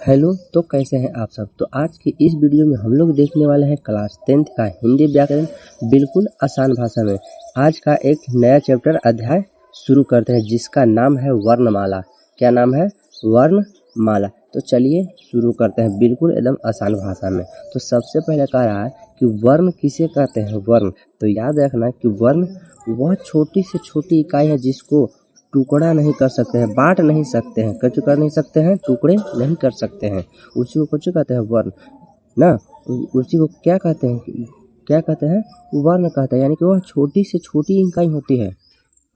Hello, तो कैसे हैं आप सब। तो आज की इस वीडियो में हम लोग देखने वाले हैं क्लास 10th का हिंदी व्याकरण बिल्कुल आसान भाषा में। आज का एक नया चैप्टर अध्याय शुरू करते हैं जिसका नाम है वर्णमाला। क्या नाम है? वर्णमाला। तो चलिए शुरू करते हैं बिल्कुल एकदम आसान भाषा में। तो सबसे पहले कह रहा है कि वर्ण किसे कहते हैं। वर्ण, तो याद रखना कि वर्ण वह छोटी से छोटी इकाई है जिसको टुकड़ा नहीं कर सकते हैं, बांट नहीं सकते हैं, कुछ कर नहीं सकते हैं, टुकड़े नहीं कर सकते हैं, उसी को कुछ कहते हैं वर्ण ना। उसी को क्या कहते हैं? क्या कहते हैं? वर्ण कहते हैं। यानी कि वह छोटी से छोटी इकाई होती है,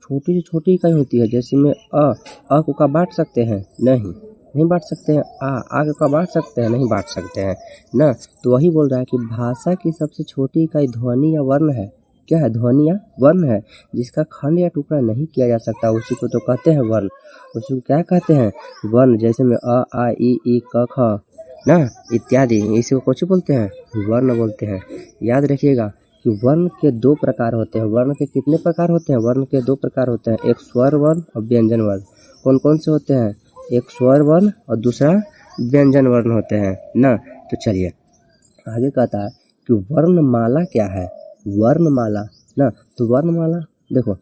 छोटी से छोटी इकाई होती है। जैसे में अ को का बांट सकते हैं? नहीं बांट सकते हैं। आ को का बांट सकते हैं? नहीं बांट सकते हैं ना। तो वही बोल रहा है कि भाषा की सबसे छोटी इकाई ध्वनि या वर्ण है। क्या है? ध्वनि या वर्ण है, जिसका खंड या टुकड़ा नहीं किया जा सकता, उसी को तो कहते हैं वर्ण। उसी को क्या कहते हैं? वर्ण। जैसे में अ आ ई क ख ना इत्यादि, इसी को कुछ बोलते हैं? वर्ण बोलते हैं। याद रखिएगा कि वर्ण के दो प्रकार होते हैं। वर्ण के कितने प्रकार होते हैं? वर्ण के दो प्रकार होते हैं, एक स्वर वर्ण और व्यंजन वर्ण। कौन कौन से होते हैं? एक स्वर वर्ण और दूसरा व्यंजन वर्ण होते हैं ना। तो चलिए आगे कहता है कि वर्णमाला क्या है। वर्णमाला ना, तो वर्णमाला देखो,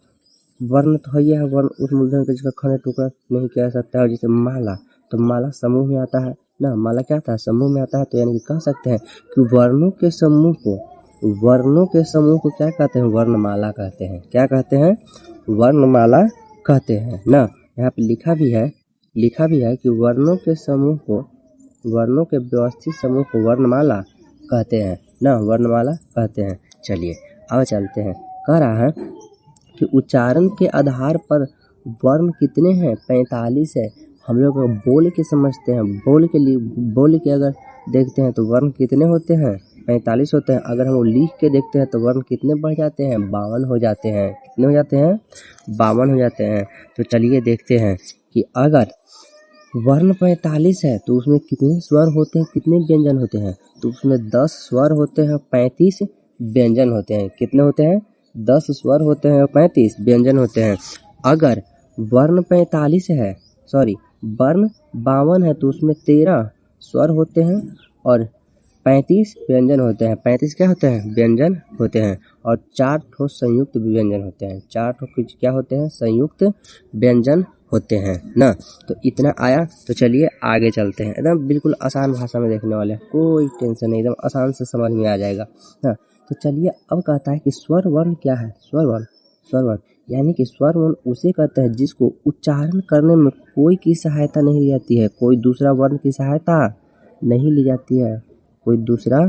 वर्ण तो है वर्ण उस मूलधन के जिसका खंड टुकड़ा नहीं किया जा सकता है। जैसे माला, तो माला समूह में आता है ना। माला क्या आता है? समूह में आता है। तो यानी कि कह सकते हैं कि वर्णों के समूह को क्या कहते हैं? वर्णमाला कहते हैं। क्या कहते हैं? वर्णमाला कहते हैं ना। यहाँ पे लिखा भी है कि वर्णों के व्यवस्थित समूह को वर्णमाला कहते हैं ना। वर्णमाला कहते हैं। चलिए अब चलते हैं। कह रहा है कि उच्चारण के आधार पर वर्ण कितने हैं? 45 है। हम लोग बोल के समझते हैं, बोल के अगर देखते हैं तो वर्ण कितने होते हैं? 45 होते हैं। अगर हम लिख के देखते हैं तो वर्ण कितने बढ़ जाते हैं? 52 हो जाते हैं। कितने हो जाते हैं? 52 हो जाते हैं। तो चलिए देखते हैं कि अगर वर्ण 45 है तो उसमें कितने स्वर होते हैं, कितने व्यंजन होते हैं? तो उसमें 10 स्वर होते हैं, 35 व्यंजन होते हैं। कितने होते हैं? 10 स्वर होते हैं, 35 व्यंजन होते हैं। अगर वर्ण 52 है तो उसमें 13 स्वर होते हैं और 35 व्यंजन होते हैं। 35 क्या होते हैं? व्यंजन होते हैं। और 4 ठो संयुक्त व्यंजन होते हैं। 4 ठो क्या होते हैं? संयुक्त व्यंजन होते हैं ना। तो इतना आया। तो चलिए आगे चलते हैं। एकदम बिल्कुल आसान भाषा में देखने वाले हैं, कोई टेंशन नहीं, एकदम आसान से समझ में आ जाएगा ना। तो चलिए अब कहता है कि स्वर वर्ण क्या है। स्वर वर्ण यानी कि स्वर वर्ण उसे कहते हैं जिसको उच्चारण करने में कोई की सहायता नहीं ली जाती है, कोई दूसरा वर्ण की सहायता नहीं ली जाती है, कोई दूसरा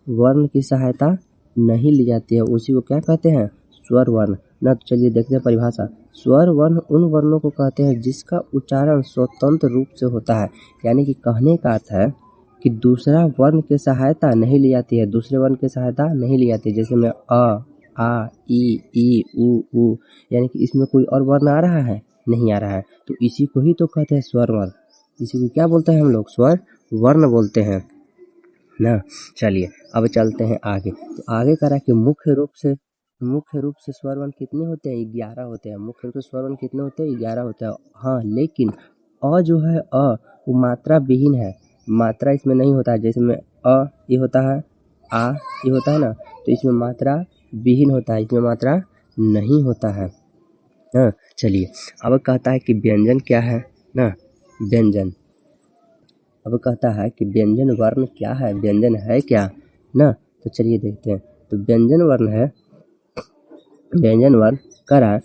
वर्ण की सहायता नहीं ली जाती है, उसी को क्या कहते हैं? स्वर वर्ण ना। तो चलिए देखते हैं परिभाषा। स्वर वर्ण उन वर्णों को कहते हैं जिसका उच्चारण स्वतंत्र रूप से होता है। यानी कि कहने का अर्थ है कि दूसरा वर्ण की सहायता नहीं ली जाती है, दूसरे वर्ण की सहायता नहीं ली जाती है। जैसे में अ आ ई उ, यानी कि इसमें कोई और वर्ण आ रहा है? नहीं आ रहा है। तो इसी को ही तो कहते हैं स्वर वर्ण। इसी को क्या बोलते हैं हम लोग? स्वर वर्ण बोलते हैं ना। चलिए अब चलते हैं आगे। तो आगे करा कि मुख्य रूप से स्वर वर्ण कितने होते हैं? 11 होते हैं। मुख्य रूप से स्वर वर्ण कितने होते हैं? 11 होते हैं। हाँ, लेकिन अ जो है वो मात्रा विहीन है, मात्रा इसमें नहीं होता है। जैसे में ये होता है, आ ये होता है ना, तो इसमें मात्रा विहीन होता है, इसमें मात्रा नहीं होता है। हाँ, चलिए अब कहता है कि व्यंजन क्या है ना। व्यंजन अब कहता है कि व्यंजन वर्ण क्या है, व्यंजन है क्या ना। तो चलिए देखते हैं। तो व्यंजन वर्ण करा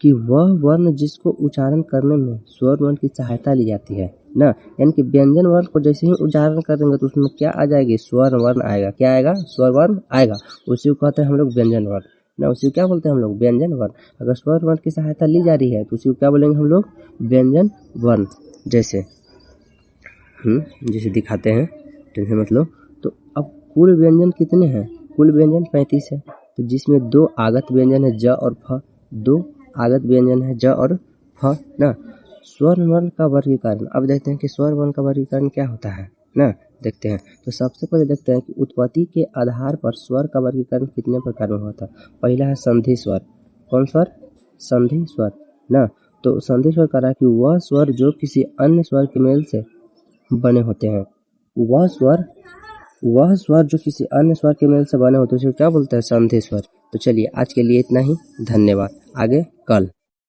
कि वह वर्ण जिसको उच्चारण करने में स्वर वर्ण की सहायता ली जाती है ना। यानी कि व्यंजन वर्ण को जैसे ही उच्चारण करेंगे तो उसमें क्या आ जाएगी? स्वर वर्ण आएगा। क्या आएगा? स्वर वर्ण आएगा। उसी को कहते हैं हम लोग व्यंजन वर्ण ना। उसी को क्या बोलते हैं हम लोग? व्यंजन वर्ण। अगर स्वर वर्ण की सहायता ली जा रही है तो उसी को क्या बोलेंगे हम लोग? व्यंजन वर्ण। जैसे दिखाते हैं, टेंशन मतलब। तो अब कुल व्यंजन कितने हैं? कुल व्यंजन 35 है। तो जिसमें 2 आगत व्यंजन है, ज और फ। 2 आगत व्यंजन है, ज और फ ना। स्वर वर्ण का वर्गीकरण। अब देखते हैं कि स्वर वर्ण का वर्गीकरण क्या होता है ना। देखते हैं। तो सबसे पहले देखते हैं कि उत्पत्ति के आधार पर स्वर का वर्गीकरण कितने प्रकार में होता है। पहला है संधि स्वर। कौन स्वर? संधि स्वर ना। तो संधि स्वर कह रहा है कि वह स्वर जो किसी अन्य स्वर के मेल से बने होते हैं। वह स्वर जो किसी अन्य स्वर के मेल से बने होते हैं उसे क्या बोलते हैं? संधि स्वर। तो चलिए आज के लिए इतना ही। धन्यवाद। आगे कल।